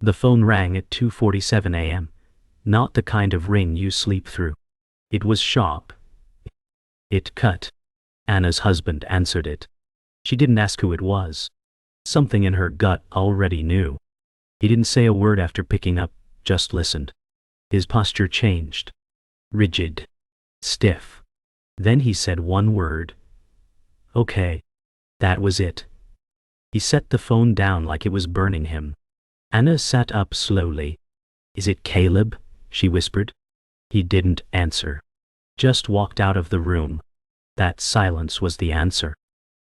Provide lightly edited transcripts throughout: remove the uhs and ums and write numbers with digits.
The phone rang at 2:47 a.m., not the kind of ring you sleep through. It was sharp. It cut. Anna's husband answered it. She didn't ask who it was. Something in her gut already knew. He didn't say a word after picking up, just listened. His posture changed. Rigid. Stiff. Then he said one word. Okay. That was it. He set the phone down like it was burning him. Anna sat up slowly. Is it Caleb? She whispered. He didn't answer. Just walked out of the room. That silence was the answer.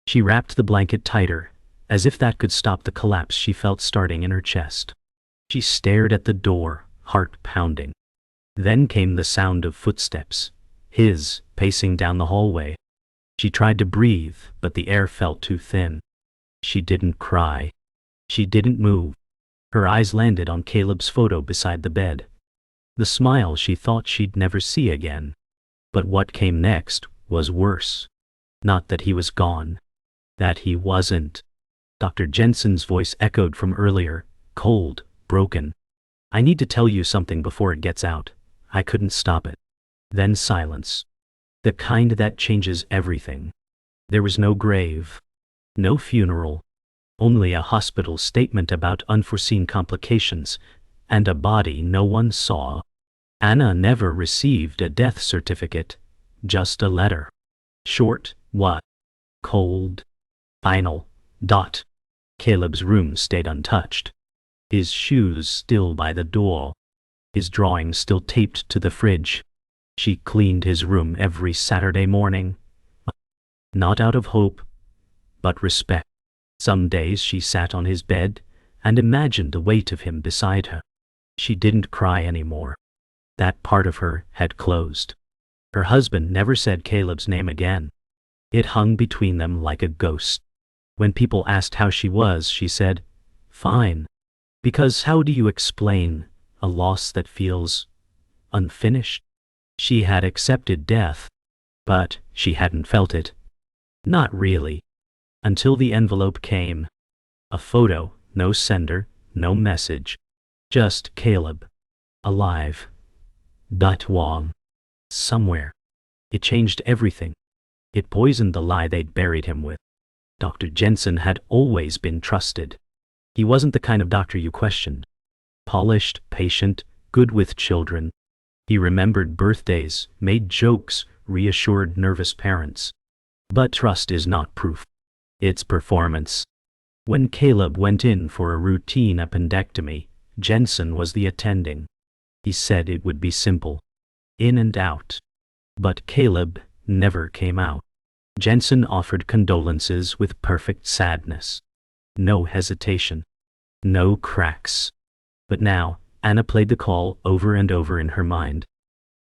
She wrapped the blanket tighter, as if that could stop the collapse she felt starting in her chest. She stared at the door, heart pounding. Then came the sound of footsteps, his, pacing down the hallway. She tried to breathe, but the air felt too thin. She didn't cry. She didn't move. Her eyes landed on Caleb's photo beside the bed. The smile she thought she'd never see again. But what came next was worse. Not that he was gone. That he wasn't. Dr. Jensen's voice echoed from earlier, cold, broken. I need to tell you something before it gets out. I couldn't stop it. Then silence. The kind that changes everything. There was no grave. No funeral. Only a hospital statement about unforeseen complications, and a body no one saw. Anna never received a death certificate, just a letter. Short, what? Cold. Final. Dot. Caleb's room stayed untouched. His shoes still by the door. His drawings still taped to the fridge. She cleaned his room every Saturday morning. Not out of hope, but respect. Some days she sat on his bed and imagined the weight of him beside her. She didn't cry anymore. That part of her had closed. Her husband never said Caleb's name again. It hung between them like a ghost. When people asked how she was, she said, fine. Because how do you explain a loss that feels unfinished? She had accepted death, but she hadn't felt it. Not really. Until the envelope came. A photo, no sender, no message. Just Caleb. Alive. Wong. Somewhere. It changed everything. It poisoned the lie they'd buried him with. Dr. Jensen had always been trusted. He wasn't the kind of doctor you questioned. Polished, patient, good with children. He remembered birthdays, made jokes, reassured nervous parents. But trust is not proof. It's performance. When Caleb went in for a routine appendectomy, Jensen was the attending. He said it would be simple. In and out. But Caleb never came out. Jensen offered condolences with perfect sadness. No hesitation. No cracks. But now, Anna played the call over and over in her mind.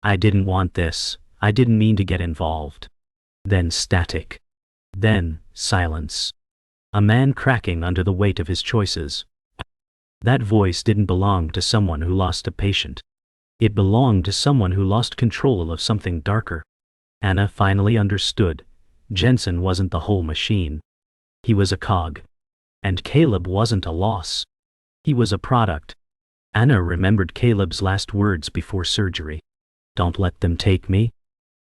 I didn't want this. I didn't mean to get involved. Then static. Then silence. A man cracking under the weight of his choices. That voice didn't belong to someone who lost a patient. It belonged to someone who lost control of something darker. Anna finally understood. Jensen wasn't the whole machine. He was a cog. And Caleb wasn't a loss. He was a product. Anna remembered Caleb's last words before surgery. Don't let them take me.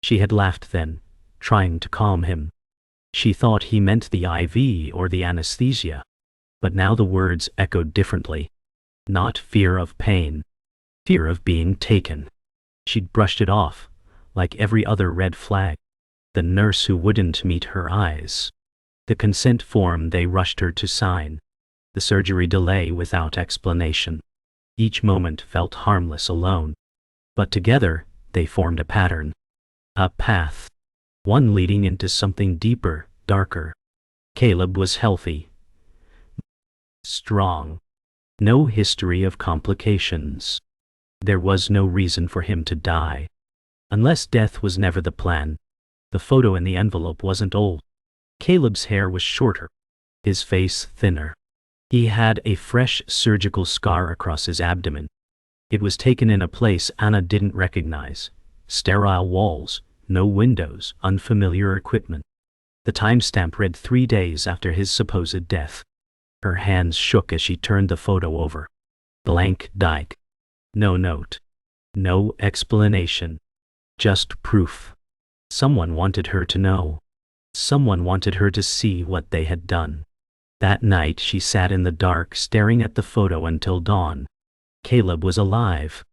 She had laughed then, trying to calm him. She thought he meant the IV or the anesthesia. But now the words echoed differently. Not fear of pain. Fear of being taken. She'd brushed it off, like every other red flag. The nurse who wouldn't meet her eyes. The consent form they rushed her to sign. The surgery delay without explanation. Each moment felt harmless alone. But together, they formed a pattern. A path. One leading into something deeper, darker. Caleb was healthy. Strong. No history of complications. There was no reason for him to die. Unless death was never the plan. The photo in the envelope wasn't old. Caleb's hair was shorter. His face thinner. He had a fresh surgical scar across his abdomen. It was taken in a place Anna didn't recognize. Sterile walls, no windows, unfamiliar equipment. The timestamp read 3 days after his supposed death. Her hands shook as she turned the photo over. Blank dike. No note. No explanation. Just proof. Someone wanted her to know. Someone wanted her to see what they had done. That night she sat in the dark staring at the photo until dawn. Caleb was alive.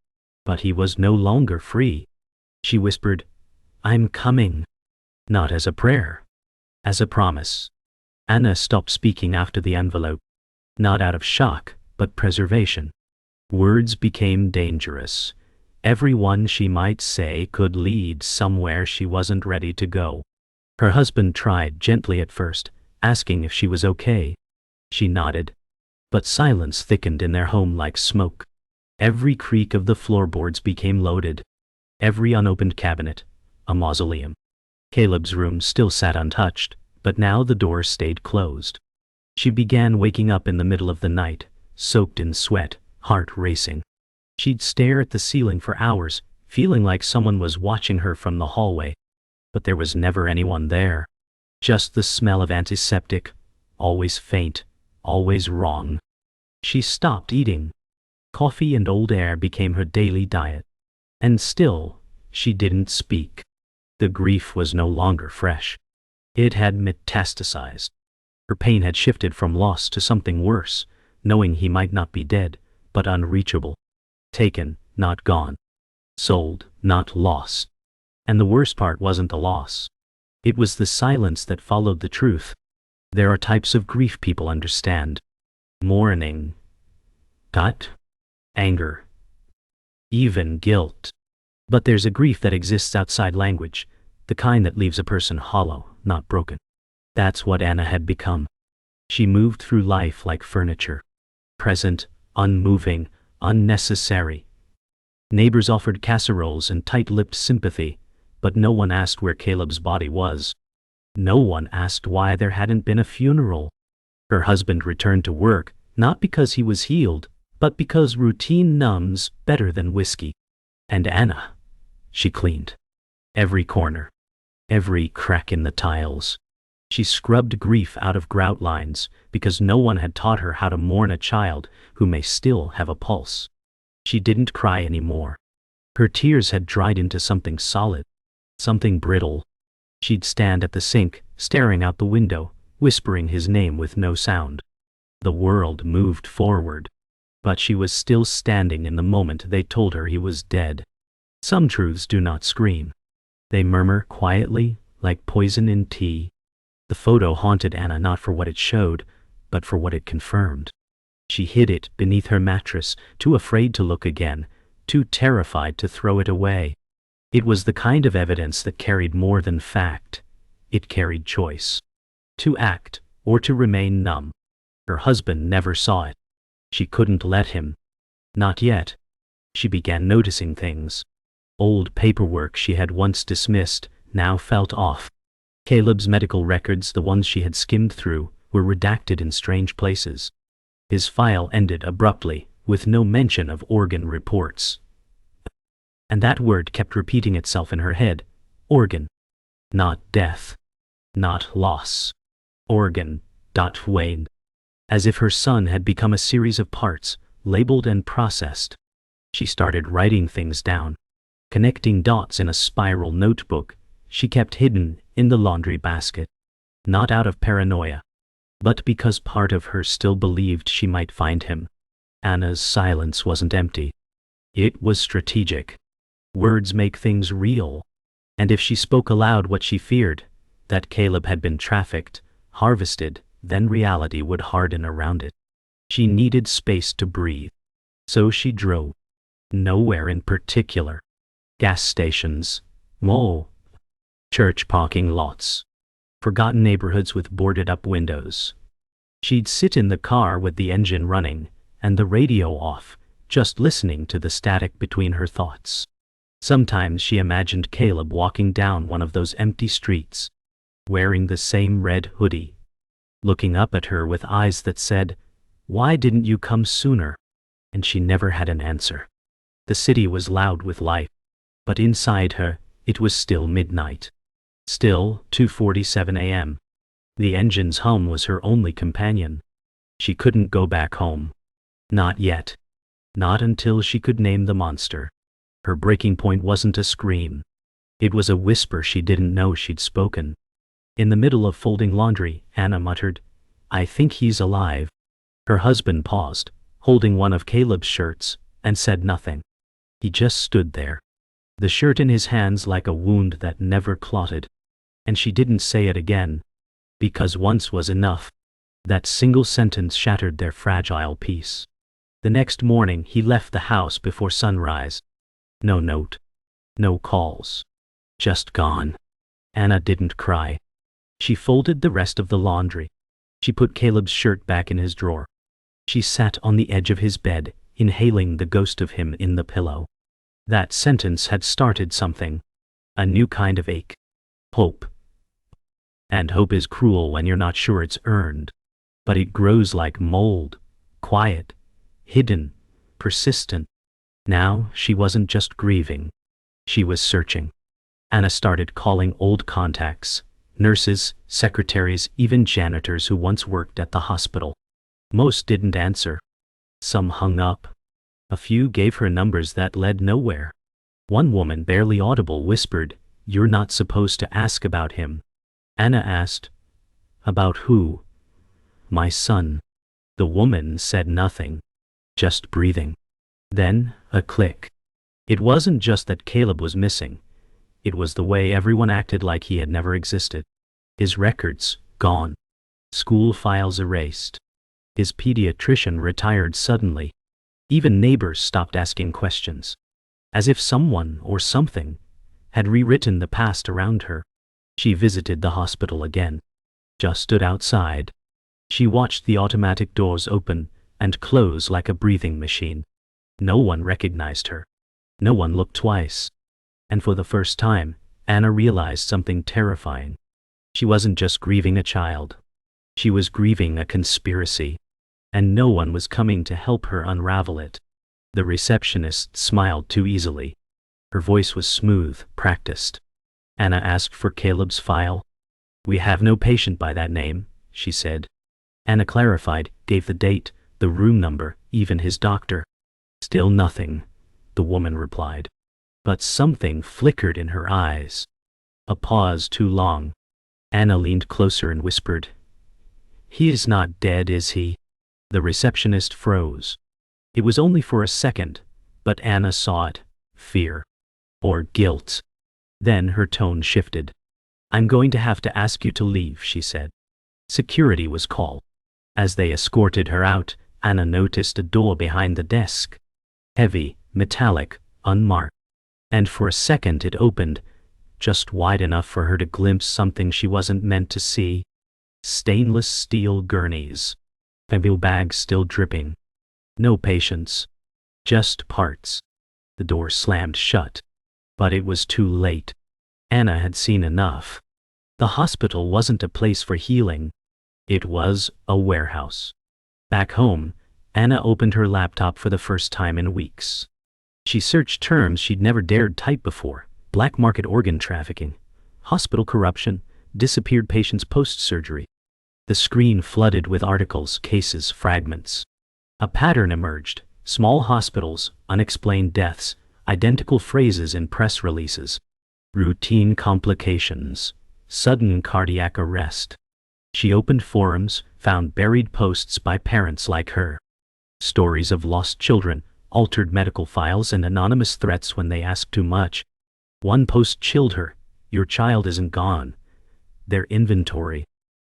But he was no longer free. She whispered, "I'm coming." Not as a prayer. As a promise. Anna stopped speaking after the envelope. Not out of shock, but preservation. Words became dangerous. Every one she might say could lead somewhere she wasn't ready to go. Her husband tried gently at first, asking if she was okay. She nodded. But silence thickened in their home like smoke. Every creak of the floorboards became loaded. Every unopened cabinet, a mausoleum. Caleb's room still sat untouched, but now the door stayed closed. She began waking up in the middle of the night, soaked in sweat, heart racing. She'd stare at the ceiling for hours, feeling like someone was watching her from the hallway. But there was never anyone there. Just the smell of antiseptic, always faint, always wrong. She stopped eating. Coffee and old air became her daily diet. And still, she didn't speak. The grief was no longer fresh. It had metastasized. Her pain had shifted from loss to something worse, knowing he might not be dead, but unreachable. Taken, not gone. Sold, not lost. And the worst part wasn't the loss. It was the silence that followed the truth. There are types of grief people understand. Mourning. Anger. Even guilt. But there's a grief that exists outside language, the kind that leaves a person hollow, not broken. That's what Anna had become. She moved through life like furniture. Present, unmoving, unnecessary. Neighbors offered casseroles and tight-lipped sympathy, but no one asked where Caleb's body was. No one asked why there hadn't been a funeral. Her husband returned to work, not because he was healed, but because routine numbs better than whiskey. And Anna, she cleaned. Every corner. Every crack in the tiles. She scrubbed grief out of grout lines because no one had taught her how to mourn a child who may still have a pulse. She didn't cry anymore. Her tears had dried into something solid, something brittle. She'd stand at the sink, staring out the window, whispering his name with no sound. The world moved forward. But she was still standing in the moment they told her he was dead. Some truths do not scream. They murmur quietly, like poison in tea. The photo haunted Anna not for what it showed, but for what it confirmed. She hid it beneath her mattress, too afraid to look again, too terrified to throw it away. It was the kind of evidence that carried more than fact. It carried choice. To act, or to remain numb. Her husband never saw it. She couldn't let him. Not yet. She began noticing things. Old paperwork she had once dismissed, now felt off. Caleb's medical records, the ones she had skimmed through, were redacted in strange places. His file ended abruptly, with no mention of organ reports. And that word kept repeating itself in her head. Organ. Not death. Not loss. Organ. Wayne. As if her son had become a series of parts, labeled and processed. She started writing things down. Connecting dots in a spiral notebook she kept hidden in the laundry basket. Not out of paranoia, but because part of her still believed she might find him. Anna's silence wasn't empty. It was strategic. Words make things real. And if she spoke aloud what she feared, that Caleb had been trafficked, harvested, then reality would harden around it. She needed space to breathe. So she drove. Nowhere in particular. Gas stations, mall, church parking lots, forgotten neighborhoods with boarded-up windows. She'd sit in the car with the engine running and the radio off, just listening to the static between her thoughts. Sometimes she imagined Caleb walking down one of those empty streets, wearing the same red hoodie, looking up at her with eyes that said, "Why didn't you come sooner?" And she never had an answer. The city was loud with life, but inside her, it was still midnight. Still 2:47 a.m. The engine's hum was her only companion. She couldn't go back home. Not yet. Not until she could name the monster. Her breaking point wasn't a scream. It was a whisper she didn't know she'd spoken. In the middle of folding laundry, Anna muttered, "I think he's alive." Her husband paused, holding one of Caleb's shirts, and said nothing. He just stood there, the shirt in his hands like a wound that never clotted. And she didn't say it again, because once was enough. That single sentence shattered their fragile peace. The next morning he left the house before sunrise. No note. No calls. Just gone. Anna didn't cry. She folded the rest of the laundry. She put Caleb's shirt back in his drawer. She sat on the edge of his bed, inhaling the ghost of him in the pillow. That sentence had started something. A new kind of ache. Hope. And hope is cruel when you're not sure it's earned. But it grows like mold. Quiet. Hidden. Persistent. Now she wasn't just grieving. She was searching. Anna started calling old contacts. Nurses, secretaries, even janitors who once worked at the hospital. Most didn't answer. Some hung up. A few gave her numbers that led nowhere. One woman, barely audible, whispered, "You're not supposed to ask about him." Anna asked, "About who?" "My son." The woman said nothing, just breathing. Then, a click. It wasn't just that Caleb was missing. It was the way everyone acted like he had never existed. His records, gone. School files erased. His pediatrician retired suddenly. Even neighbors stopped asking questions. As if someone or something had rewritten the past around her. She visited the hospital again. Just stood outside. She watched the automatic doors open and close like a breathing machine. No one recognized her. No one looked twice. And for the first time, Anna realized something terrifying. She wasn't just grieving a child. She was grieving a conspiracy. And no one was coming to help her unravel it. The receptionist smiled too easily. Her voice was smooth, practiced. Anna asked for Caleb's file. "We have no patient by that name," she said. Anna clarified, gave the date, the room number, even his doctor. "Still nothing," the woman replied. But something flickered in her eyes. A pause too long. Anna leaned closer and whispered, "He is not dead, is he?" The receptionist froze. It was only for a second, but Anna saw it. Fear. Or guilt. Then her tone shifted. "I'm going to have to ask you to leave," she said. Security was called. As they escorted her out, Anna noticed a door behind the desk. Heavy, metallic, unmarked. And for a second it opened, just wide enough for her to glimpse something she wasn't meant to see. Stainless steel gurneys. Heavy bags still dripping. No patients. Just parts. The door slammed shut. But it was too late. Anna had seen enough. The hospital wasn't a place for healing. It was a warehouse. Back home, Anna opened her laptop for the first time in weeks. She searched terms she'd never dared type before: black market organ trafficking, hospital corruption, disappeared patients post-surgery. The screen flooded with articles, cases, fragments. A pattern emerged: small hospitals, unexplained deaths, identical phrases in press releases. Routine complications, sudden cardiac arrest. She opened forums, found buried posts by parents like her. Stories of lost children, altered medical files, and anonymous threats when they asked too much. One post chilled her: "Your child isn't gone. Their inventory."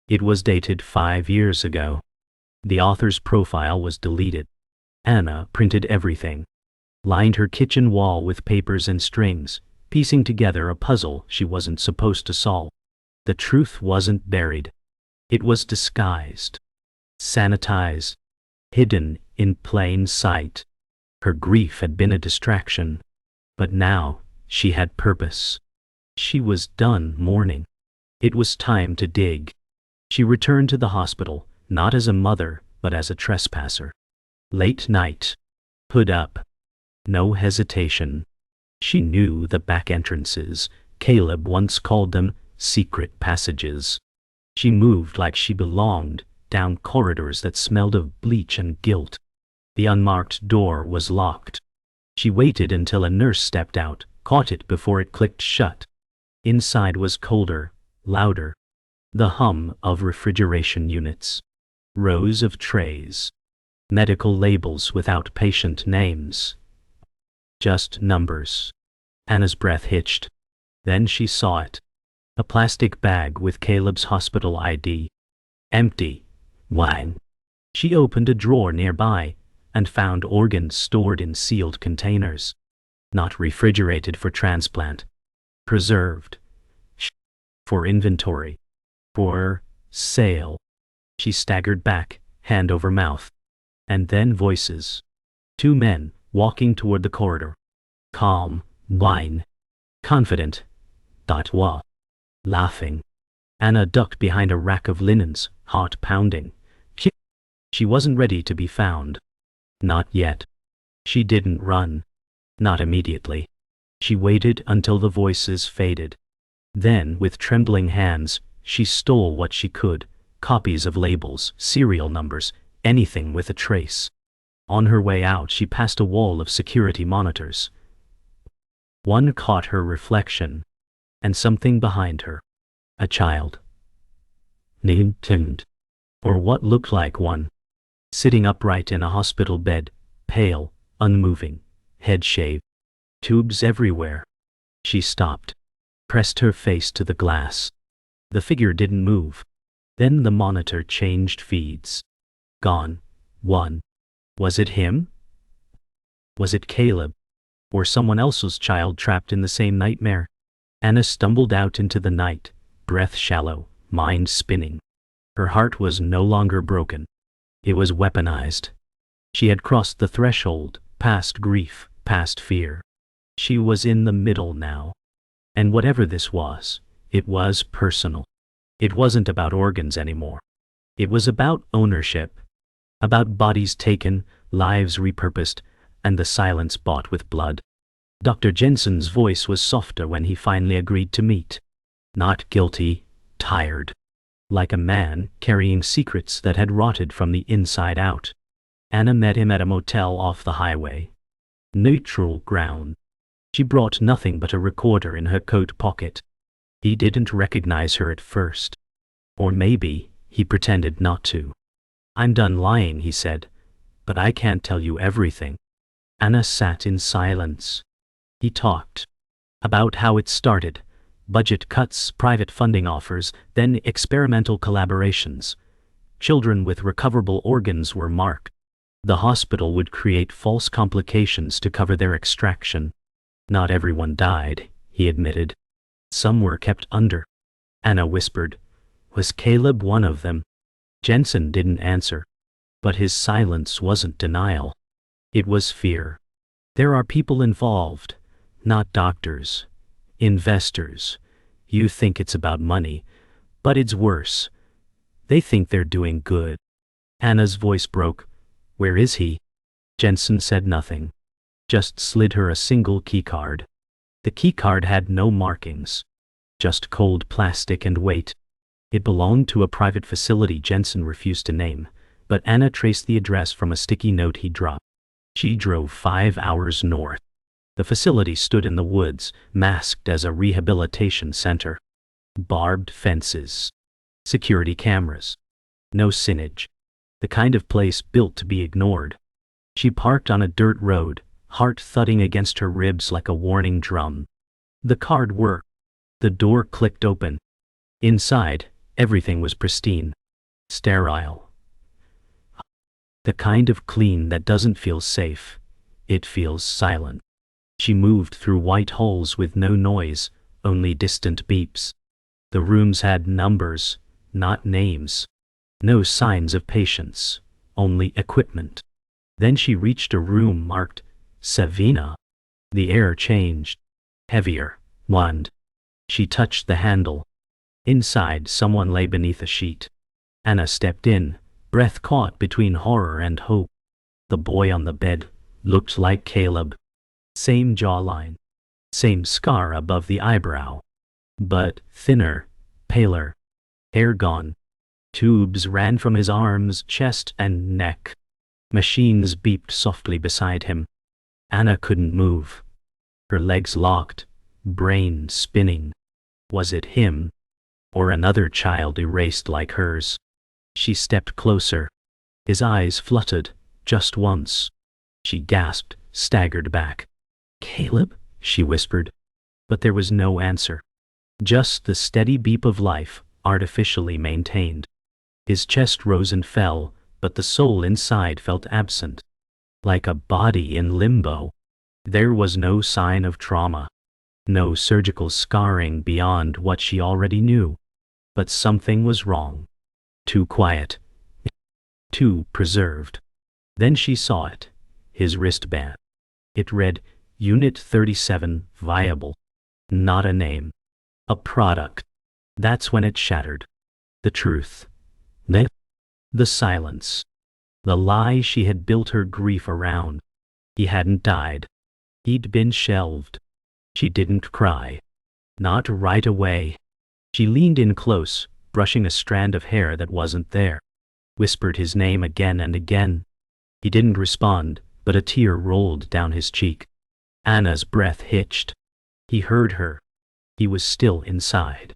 It was dated 5 years ago. The author's profile was deleted. Anna printed everything. Lined her kitchen wall with papers and strings, piecing together a puzzle she wasn't supposed to solve. The truth wasn't buried. It was disguised. Sanitized. Hidden in plain sight. Her grief had been a distraction. But now, she had purpose. She was done mourning. It was time to dig. She returned to the hospital, not as a mother, but as a trespasser. Late night. Hood up. No hesitation. She knew the back entrances. Caleb once called them secret passages. She moved like she belonged, down corridors that smelled of bleach and guilt. The unmarked door was locked. She waited until a nurse stepped out, caught it before it clicked shut. Inside was colder, louder. The hum of refrigeration units. Rows of trays. Medical labels without patient names. Just numbers. Anna's breath hitched. Then she saw it. A plastic bag with Caleb's hospital ID. Empty. Wine. She opened a drawer nearby and found organs stored in sealed containers. Not refrigerated for transplant. Preserved. For inventory. For sale. She staggered back, hand over mouth. And then voices. 2 men, walking toward the corridor. Calm, wine. Confident. Wa. Laughing. Anna ducked behind a rack of linens, heart pounding. She wasn't ready to be found. Not yet. She didn't run. Not immediately. She waited until the voices faded. Then, with trembling hands, she stole what she could, copies of labels, serial numbers, anything with a trace. On her way out, she passed a wall of security monitors. One caught her reflection, and something behind her. A child. Named, or what looked like one. Sitting upright in a hospital bed, pale, unmoving, head shaved. Tubes everywhere. She stopped, pressed her face to the glass. The figure didn't move. Then the monitor changed feeds. Gone. One. Was it him? Was it Caleb? Or someone else's child trapped in the same nightmare? Anna stumbled out into the night, breath shallow, mind spinning. Her heart was no longer broken. It was weaponized. She had crossed the threshold, past grief, past fear. She was in the middle now. And whatever this was, it was personal. It wasn't about organs anymore. It was about ownership. About bodies taken, lives repurposed, and the silence bought with blood. Dr. Jensen's voice was softer when he finally agreed to meet. Not guilty, tired. Like a man carrying secrets that had rotted from the inside out. Anna met him at a motel off the highway. Neutral ground. She brought nothing but a recorder in her coat pocket. He didn't recognize her at first. Or maybe he pretended not to. "I'm done lying," he said, "but I can't tell you everything." Anna sat in silence. He talked. About how it started. Budget cuts, private funding offers, then experimental collaborations. Children with recoverable organs were marked. The hospital would create false complications to cover their extraction. Not everyone died, he admitted. Some were kept under. Anna whispered. Was Caleb one of them? Jensen didn't answer. But his silence wasn't denial. It was fear. There are people involved, not doctors. Investors. You think it's about money, but it's worse. They think they're doing good. Anna's voice broke. Where is he? Jensen said nothing. Just slid her a single keycard. The keycard had no markings. Just cold plastic and weight. It belonged to a private facility Jensen refused to name, but Anna traced the address from a sticky note he dropped. She drove 5 hours north. The facility stood in the woods, masked as a rehabilitation center. Barbed fences. Security cameras. No signage. The kind of place built to be ignored. She parked on a dirt road, heart thudding against her ribs like a warning drum. The card worked. The door clicked open. Inside, everything was pristine. Sterile. The kind of clean that doesn't feel safe. It feels silent. She moved through white halls with no noise, only distant beeps. The rooms had numbers, not names. No signs of patients, only equipment. Then she reached a room marked Savina. The air changed. Heavier, wand. She touched the handle. Inside, someone lay beneath a sheet. Anna stepped in, breath caught between horror and hope. The boy on the bed looked like Caleb. Same jawline. Same scar above the eyebrow. But thinner, paler. Hair gone. Tubes ran from his arms, chest, and neck. Machines beeped softly beside him. Anna couldn't move. Her legs locked, brain spinning. Was it him? Or another child erased like hers? She stepped closer. His eyes fluttered, just once. She gasped, staggered back. "Caleb?" she whispered. But there was no answer. Just the steady beep of life, artificially maintained. His chest rose and fell, but the soul inside felt absent. Like a body in limbo. There was no sign of trauma. No surgical scarring beyond what she already knew. But something was wrong. Too quiet. Too preserved. Then she saw it. His wristband. It read, Unit 37, viable. Not a name. A product. That's when it shattered. The truth. The silence. The lie she had built her grief around. He hadn't died. He'd been shelved. She didn't cry. Not right away. She leaned in close, brushing a strand of hair that wasn't there. Whispered his name again and again. He didn't respond, but a tear rolled down his cheek. Anna's breath hitched. He heard her. He was still inside.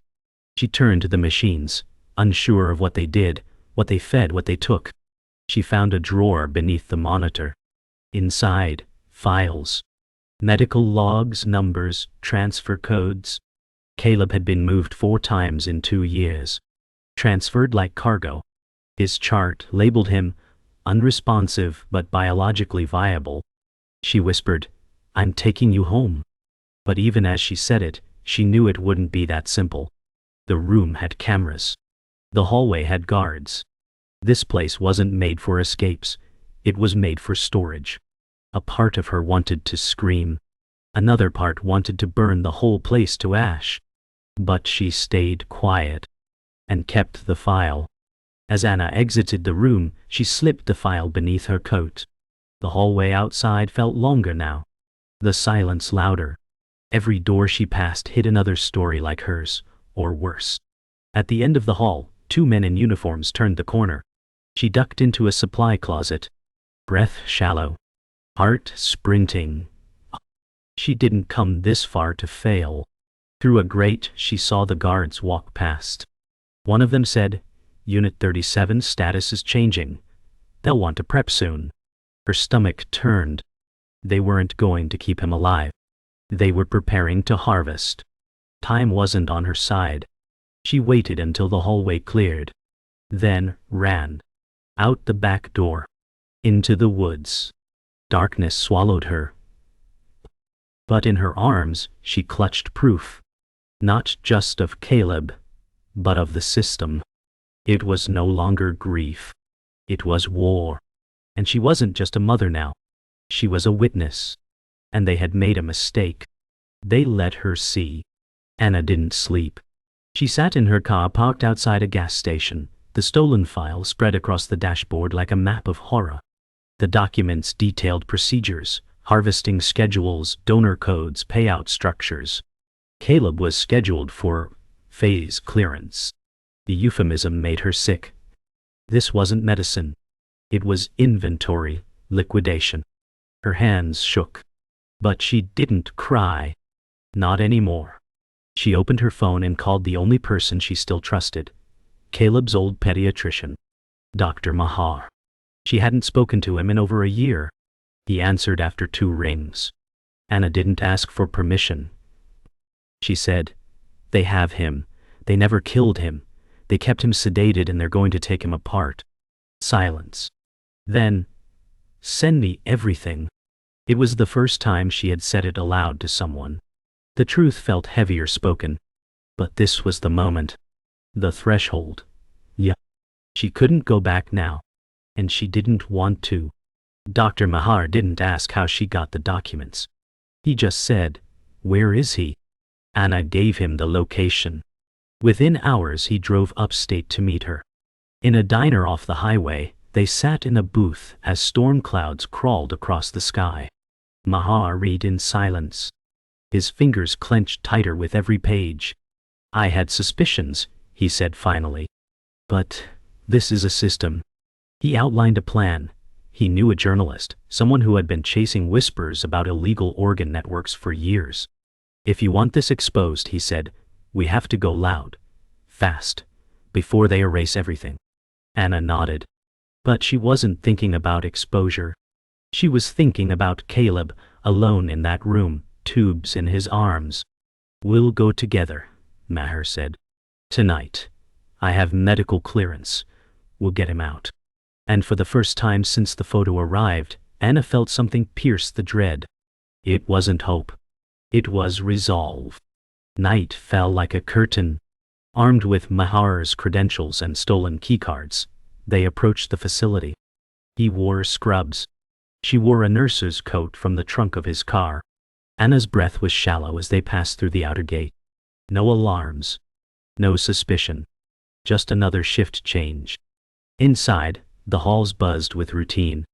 She turned to the machines, unsure of what they did, what they fed, what they took. She found a drawer beneath the monitor. Inside, files. Medical logs, numbers, transfer codes. Caleb had been moved 4 times in 2 years. Transferred like cargo. His chart labeled him unresponsive but biologically viable. She whispered, "I'm taking you home." But even as she said it, she knew it wouldn't be that simple. The room had cameras. The hallway had guards. This place wasn't made for escapes. It was made for storage. A part of her wanted to scream. Another part wanted to burn the whole place to ash. But she stayed quiet. And kept the file. As Anna exited the room, she slipped the file beneath her coat. The hallway outside felt longer now. The silence louder. Every door she passed hid another story like hers, or worse. At the end of the hall, 2 men in uniforms turned the corner. She ducked into a supply closet. Breath shallow. Heart sprinting. She didn't come this far to fail. Through a grate, she saw the guards walk past. One of them said, "Unit 37 status is changing. They'll want to prep soon." Her stomach turned. They weren't going to keep him alive. They were preparing to harvest. Time wasn't on her side. She waited until the hallway cleared. Then ran. Out the back door. Into the woods. Darkness swallowed her. But in her arms, she clutched proof. Not just of Caleb, but of the system. It was no longer grief. It was war. And she wasn't just a mother now. She was a witness. And they had made a mistake. They let her see. Anna didn't sleep. She sat in her car parked outside a gas station, the stolen file spread across the dashboard like a map of horror. The documents detailed procedures, harvesting schedules, donor codes, payout structures. Caleb was scheduled for phase clearance. The euphemism made her sick. This wasn't medicine. It was inventory, liquidation. Her hands shook. But she didn't cry. Not anymore. She opened her phone and called the only person she still trusted. Caleb's old pediatrician. Dr. Mahar. She hadn't spoken to him in over a year. He answered after 2 rings. Anna didn't ask for permission. She said, "They have him. They never killed him. They kept him sedated and they're going to take him apart." Silence. Then, "Send me everything." It was the first time she had said it aloud to someone. The truth felt heavier spoken. But this was the moment. The threshold. Yeah. She couldn't go back now. And she didn't want to. Dr. Mahar didn't ask how she got the documents. He just said, "Where is he?" Anna gave him the location. Within hours he drove upstate to meet her. In a diner off the highway, they sat in a booth as storm clouds crawled across the sky. Mahar read in silence. His fingers clenched tighter with every page. "I had suspicions," he said finally. "But this is a system." He outlined a plan. He knew a journalist, someone who had been chasing whispers about illegal organ networks for years. If you want this exposed, he said, we have to go loud, fast, before they erase everything. Anna nodded. But she wasn't thinking about exposure. She was thinking about Caleb, alone in that room, tubes in his arms. We'll go together, Maher said. Tonight. I have medical clearance. We'll get him out. And for the first time since the photo arrived, Anna felt something pierce the dread. It wasn't hope. It was resolve. Night fell like a curtain. Armed with Mahar's credentials and stolen keycards, they approached the facility. He wore scrubs. She wore a nurse's coat from the trunk of his car. Anna's breath was shallow as they passed through the outer gate. No alarms. No suspicion. Just another shift change. Inside, the halls buzzed with routine.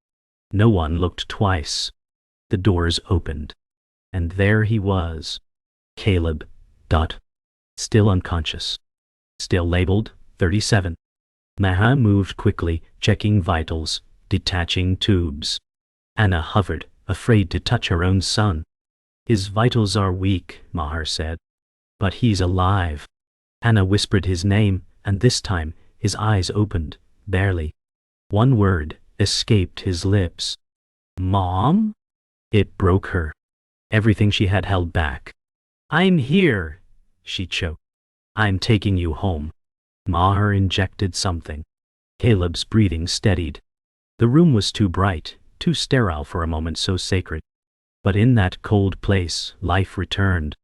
No one looked twice. The doors opened. And there he was. Caleb. Still unconscious. Still labeled 37. Maha moved quickly, checking vitals, detaching tubes. Anna hovered, afraid to touch her own son. His vitals are weak, Maher said. But he's alive. Anna whispered his name, and this time, his eyes opened, barely. One word escaped his lips. Mom? It broke her. Everything she had held back. I'm here, she choked. I'm taking you home. Maher injected something. Caleb's breathing steadied. The room was too bright, too sterile for a moment so sacred. But in that cold place, life returned.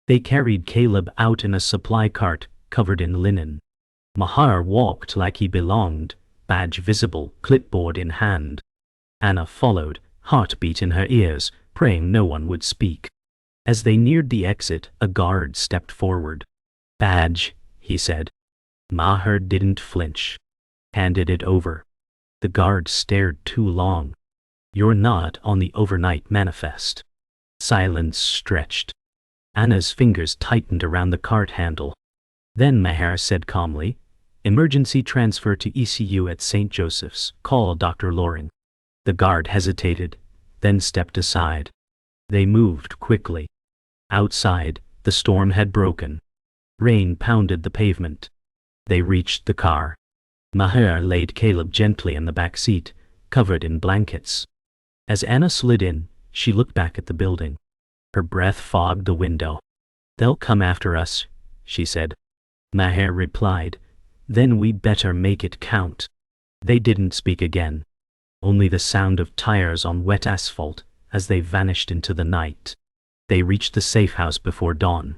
They carried Caleb out in a supply cart, covered in linen. Maher walked like he belonged, badge visible, clipboard in hand. Anna followed, heartbeat in her ears, praying no one would speak. As they neared the exit, a guard stepped forward. Badge, he said. Maher didn't flinch. Handed it over. The guard stared too long. You're not on the overnight manifest. Silence stretched. Anna's fingers tightened around the cart handle. Then Maher said calmly, emergency transfer to ECU at St. Joseph's. Call Dr. Loring. The guard hesitated, then stepped aside. They moved quickly. Outside, the storm had broken. Rain pounded the pavement. They reached the car. Maher laid Caleb gently in the back seat, covered in blankets. As Anna slid in, she looked back at the building. Her breath fogged the window. They'll come after us, she said. Maher replied, then we better make it count. They didn't speak again. Only the sound of tires on wet asphalt as they vanished into the night. They reached the safe house before dawn.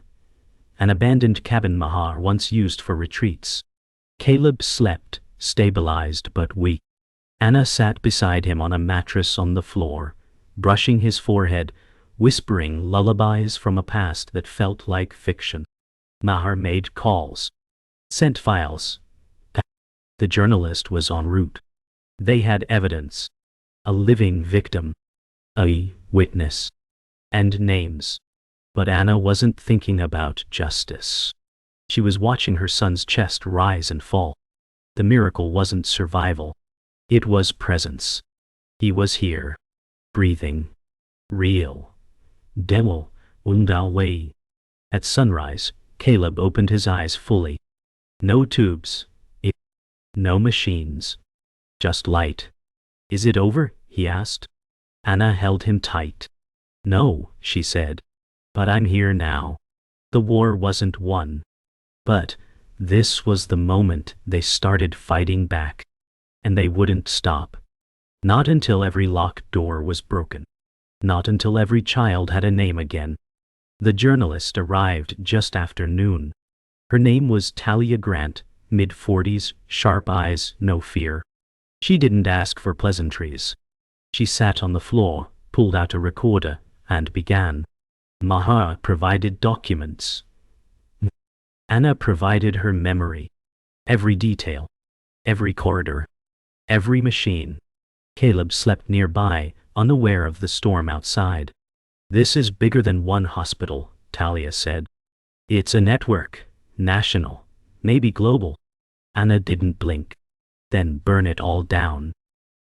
An abandoned cabin Maher once used for retreats. Caleb slept, stabilized but weak. Anna sat beside him on a mattress on the floor, brushing his forehead, whispering lullabies from a past that felt like fiction. Maher made calls. Sent files. The journalist was en route. They had evidence. A living victim. A witness. And names. But Anna wasn't thinking about justice. She was watching her son's chest rise and fall. The miracle wasn't survival. It was presence. He was here. Breathing. Real. Demo. Undawei. At sunrise, Caleb opened his eyes fully. No tubes. No machines. Just light. Is it over? He asked. Anna held him tight. No, she said. But I'm here now. The war wasn't won. But this was the moment they started fighting back. And they wouldn't stop. Not until every locked door was broken. Not until every child had a name again. The journalist arrived just after noon. Her name was Talia Grant, mid-40s, sharp eyes, no fear. She didn't ask for pleasantries. She sat on the floor, pulled out a recorder, and began. Maher provided documents. Anna provided her memory. Every detail. Every corridor. Every machine. Caleb slept nearby, unaware of the storm outside. This is bigger than one hospital, Talia said. It's a network. National. Maybe global. Anna didn't blink. Then burn it all down.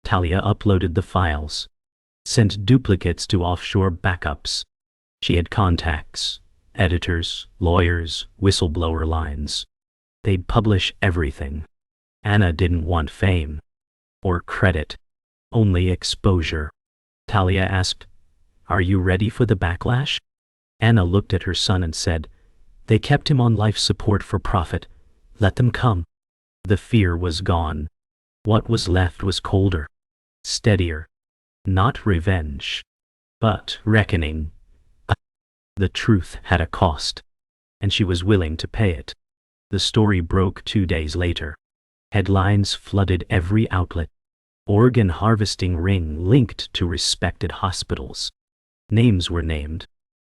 Talia uploaded the files, sent duplicates to offshore backups. She had contacts, editors, lawyers, whistleblower lines. They'd publish everything. Anna didn't want fame or credit, only exposure. Talia asked, "Are you ready for the backlash?" Anna looked at her son and said, "They kept him on life support for profit. Let them come." The fear was gone. What was left was colder, steadier. Not revenge, but reckoning. The truth had a cost, and she was willing to pay it. The story broke 2 days later. Headlines flooded every outlet. Organ harvesting ring linked to respected hospitals. Names were named.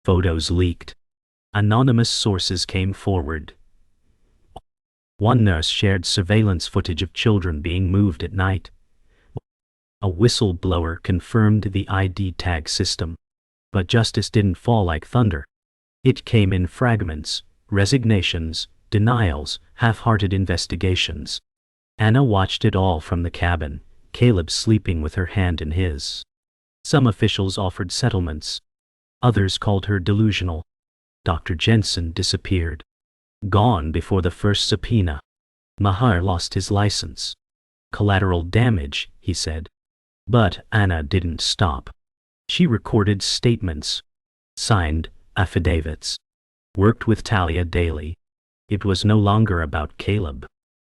Photos leaked. Anonymous sources came forward. One nurse shared surveillance footage of children being moved at night. A whistleblower confirmed the ID tag system. But justice didn't fall like thunder. It came in fragments, resignations, denials, half-hearted investigations. Anna watched it all from the cabin, Caleb sleeping with her hand in his. Some officials offered settlements. Others called her delusional. Dr. Jensen disappeared. Gone before the first subpoena. Mahar lost his license. Collateral damage, he said. But Anna didn't stop. She recorded statements, signed affidavits, worked with Talia daily. It was no longer about Caleb.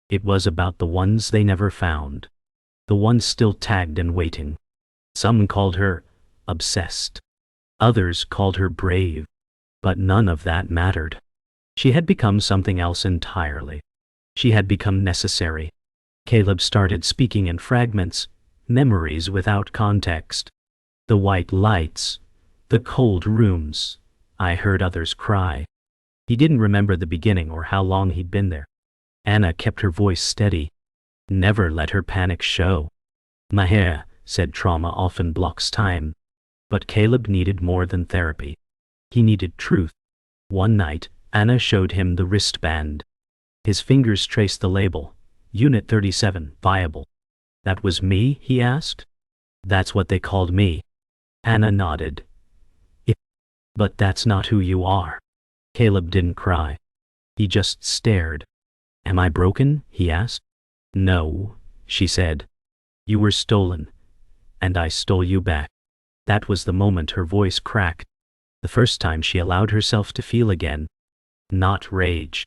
It was about the ones they never found. The ones still tagged and waiting. Some called her obsessed. Others called her brave. But none of that mattered. She had become something else entirely. She had become necessary. Caleb started speaking in fragments, memories without context. The white lights, the cold rooms. I heard others cry. He didn't remember the beginning or how long he'd been there. Anna kept her voice steady. Never let her panic show. Mahar said trauma often blocks time. But Caleb needed more than therapy. He needed truth. One night, Anna showed him the wristband. His fingers traced the label. Unit 37, viable. That was me, he asked. That's what they called me. Anna nodded. But that's not who you are. Caleb didn't cry. He just stared. Am I broken? He asked. No, she said. You were stolen, and I stole you back. That was the moment her voice cracked. The first time she allowed herself to feel again. Not rage.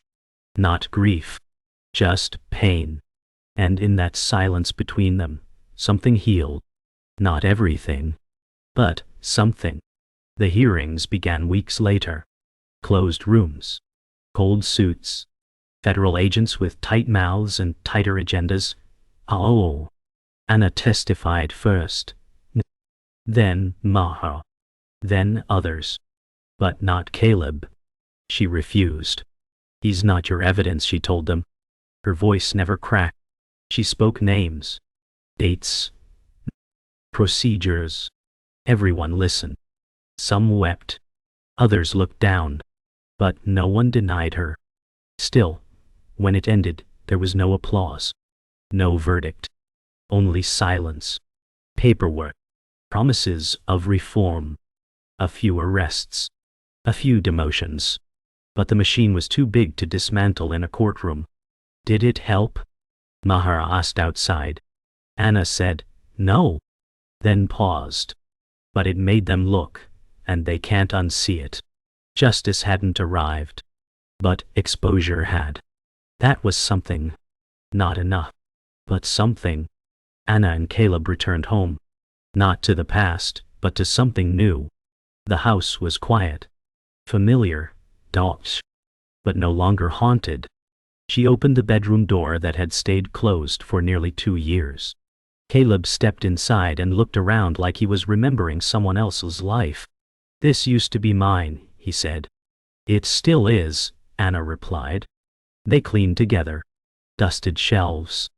Not grief. Just pain. And in that silence between them, something healed. Not everything, but something. The hearings began weeks later. Closed rooms. Cold suits. Federal agents with tight mouths and tighter agendas. Oh. Anna testified first. Then Mahar. Then others. But not Caleb. She refused. He's not your evidence, she told them. Her voice never cracked. She spoke names. Dates. Procedures. Everyone listened. Some wept. Others looked down. But no one denied her. Still, when it ended, there was no applause. No verdict. Only silence. Paperwork. Promises of reform. A few arrests. A few demotions. But the machine was too big to dismantle in a courtroom. Did it help? Mahar asked outside. Anna said, no. Then paused. But it made them look, and they can't unsee it. Justice hadn't arrived. But exposure had. That was something. Not enough. But something. Anna and Caleb returned home. Not to the past, but to something new. The house was quiet. Familiar. Dogs. But no longer haunted. She opened the bedroom door that had stayed closed for nearly 2 years. Caleb stepped inside and looked around like he was remembering someone else's life. This used to be mine, he said. It still is, Anna replied. They cleaned together. Dusted shelves.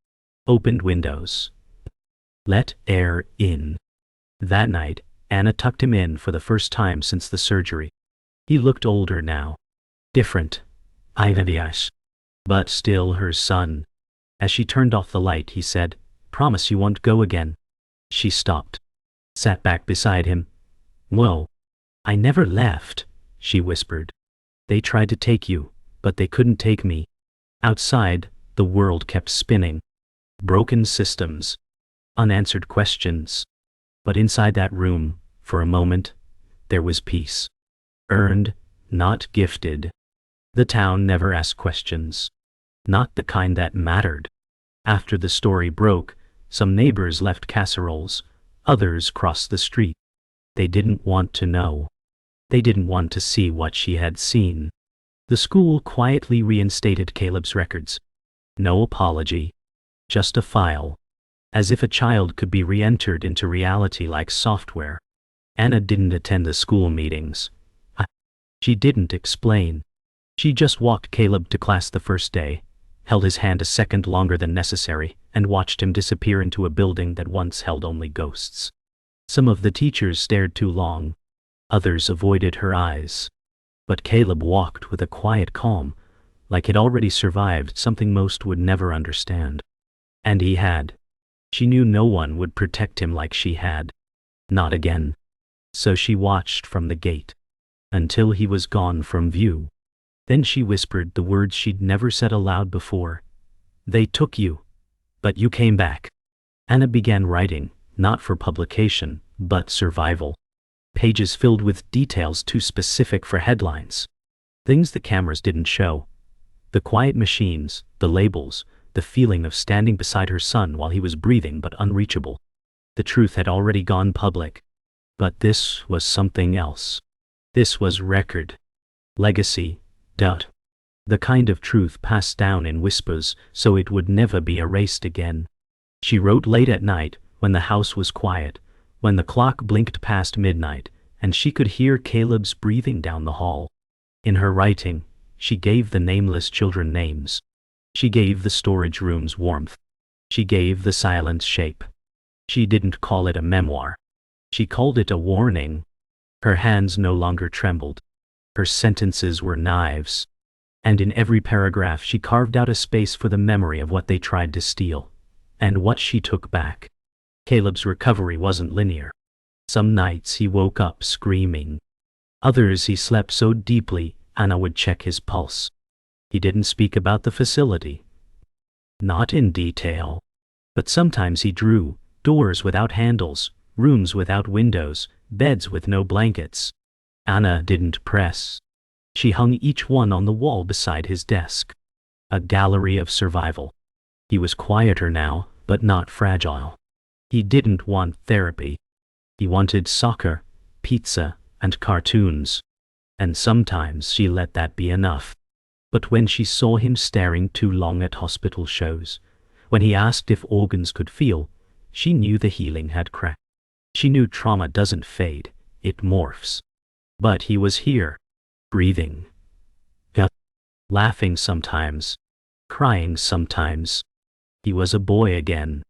Opened windows. Let air in. That night, Anna tucked him in for the first time since the surgery. He looked older now. Different. IVS. But still her son. As she turned off the light, he said, promise you won't go again. She stopped, sat back beside him. "Well, I never left," she whispered. "They tried to take you, but they couldn't take me." Outside, the world kept spinning. Broken systems, unanswered questions. But inside that room, for a moment, there was peace. Earned, not gifted. The town never asked questions. Not the kind that mattered. After the story broke, some neighbors left casseroles, others crossed the street. They didn't want to know. They didn't want to see what she had seen. The school quietly reinstated Caleb's records. No apology. Just a file. As if a child could be re-entered into reality like software. Anna didn't attend the school meetings. She didn't explain. She just walked Caleb to class the first day, held his hand a second longer than necessary, and watched him disappear into a building that once held only ghosts. Some of the teachers stared too long. Others avoided her eyes. But Caleb walked with a quiet calm, like he'd already survived something most would never understand. And he had. She knew no one would protect him like she had. Not again. So she watched from the gate, until he was gone from view. Then she whispered the words she'd never said aloud before. "They took you, but you came back." Anna began writing, not for publication, but survival. Pages filled with details too specific for headlines. Things the cameras didn't show. The quiet machines, the labels, the feeling of standing beside her son while he was breathing but unreachable. The truth had already gone public. But this was something else. This was record. Legacy. The kind of truth passed down in whispers so it would never be erased again. She wrote late at night, when the house was quiet, when the clock blinked past midnight, and she could hear Caleb's breathing down the hall. In her writing, she gave the nameless children names. She gave the storage rooms warmth. She gave the silence shape. She didn't call it a memoir. She called it a warning. Her hands no longer trembled. Her sentences were knives. And in every paragraph she carved out a space for the memory of what they tried to steal, and what she took back. Caleb's recovery wasn't linear. Some nights he woke up screaming. Others he slept so deeply Anna would check his pulse. He didn't speak about the facility. Not in detail. But sometimes he drew doors without handles, rooms without windows, beds with no blankets. Anna didn't press. She hung each one on the wall beside his desk. A gallery of survival. He was quieter now, but not fragile. He didn't want therapy. He wanted soccer, pizza, and cartoons. And sometimes she let that be enough. But when she saw him staring too long at hospital shows, when he asked if organs could feel, she knew the healing had cracked. She knew trauma doesn't fade, it morphs. But he was here, breathing, laughing sometimes, crying sometimes. He was a boy again,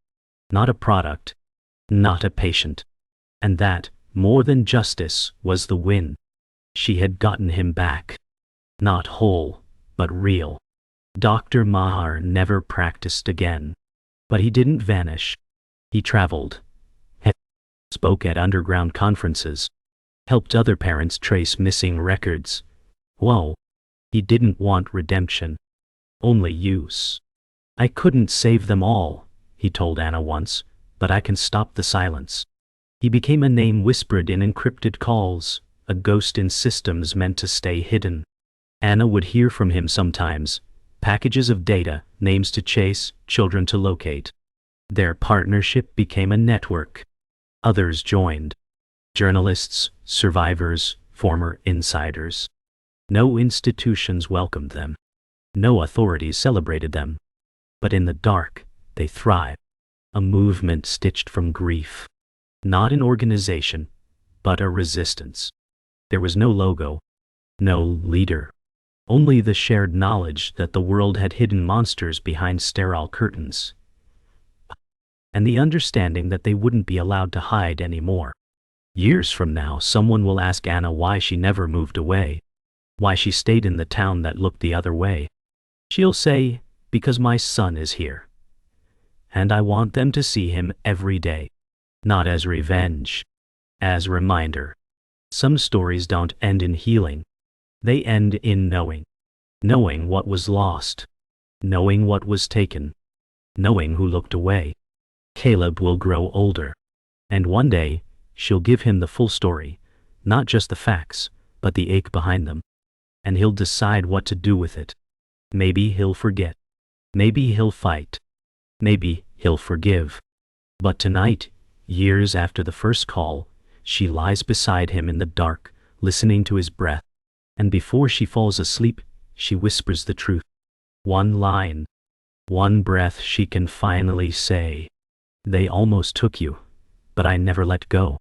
not a product, not a patient. And that, more than justice, was the win. She had gotten him back. Not whole, but real. Dr. Maher never practiced again. But he didn't vanish. He traveled, spoke at underground conferences, helped other parents trace missing records. Whoa. He didn't want redemption. Only use. "I couldn't save them all," he told Anna once, "but I can stop the silence." He became a name whispered in encrypted calls, a ghost in systems meant to stay hidden. Anna would hear from him sometimes, packages of data, names to chase, children to locate. Their partnership became a network. Others joined. Journalists, survivors, former insiders. No institutions welcomed them. No authorities celebrated them. But in the dark, they thrived. A movement stitched from grief. Not an organization, but a resistance. There was no logo, no leader. Only the shared knowledge that the world had hidden monsters behind sterile curtains. And the understanding that they wouldn't be allowed to hide anymore. Years from now, someone will ask Anna why she never moved away. Why she stayed in the town that looked the other way. She'll say, "Because my son is here. And I want them to see him every day." Not as revenge. As reminder. Some stories don't end in healing. They end in knowing. Knowing what was lost. Knowing what was taken. Knowing who looked away. Caleb will grow older. And one day, she'll give him the full story, not just the facts, but the ache behind them. And he'll decide what to do with it. Maybe he'll forget. Maybe he'll fight. Maybe he'll forgive. But tonight, years after the first call, she lies beside him in the dark, listening to his breath. And before she falls asleep, she whispers the truth. One line. One breath she can finally say. They almost took you, but I never let go.